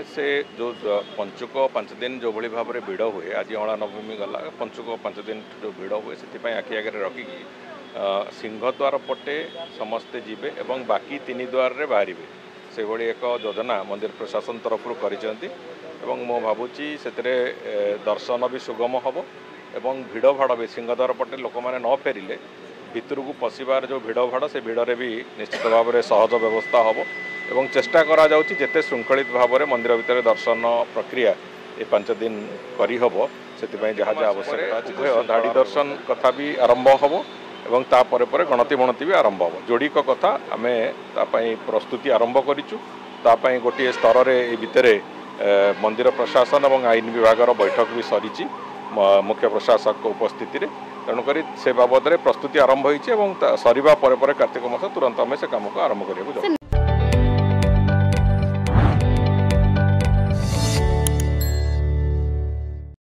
से जो पंचुक 5 दिन जो भली भाव में भिड़ हुए आज अणा नवमी गला पंचुक 5 दिन जो भिड़ हुए से आखि आगे रखिकी सिंहद्वार पटे समस्ते जीवे एवं बाकी 3 द्वार रे बाहर से भली एक योजना मंदिर प्रशासन तरफ मो भावुची से दर्शन भी सुगम हम एवं भिड़ भाड़ भी सिंहद्वार पटे लोक मैंने न फेरिले भितर को पशिबार जो भिड़ भाड़ से भिड़े भी निश्चित भाव में सहज व्यवस्था हम एवं चेष्टा करा जाउची जेते श्रृंखलित भाव में मंदिर भितर दर्शन प्रक्रिया ये 5 दिन करहब से जहाँ जहाँ आवश्यकता धाड़ी दर्शन कथा भी आरंभ हम एवं तापर पर गणति गणति भी आरंभ हम जोड़िक कथा आम प्रस्तुति आरंभ करूँ गोटे स्तर में भितर मंदिर प्रशासन और आईन विभाग बैठक भी सरी मुख्य प्रशासक उपस्थिति रे तेणुक से बाबद प्रस्तुति आरंभ होती सरीबा कार्तिक मास तुरंत आम से कम को आरंभ करा।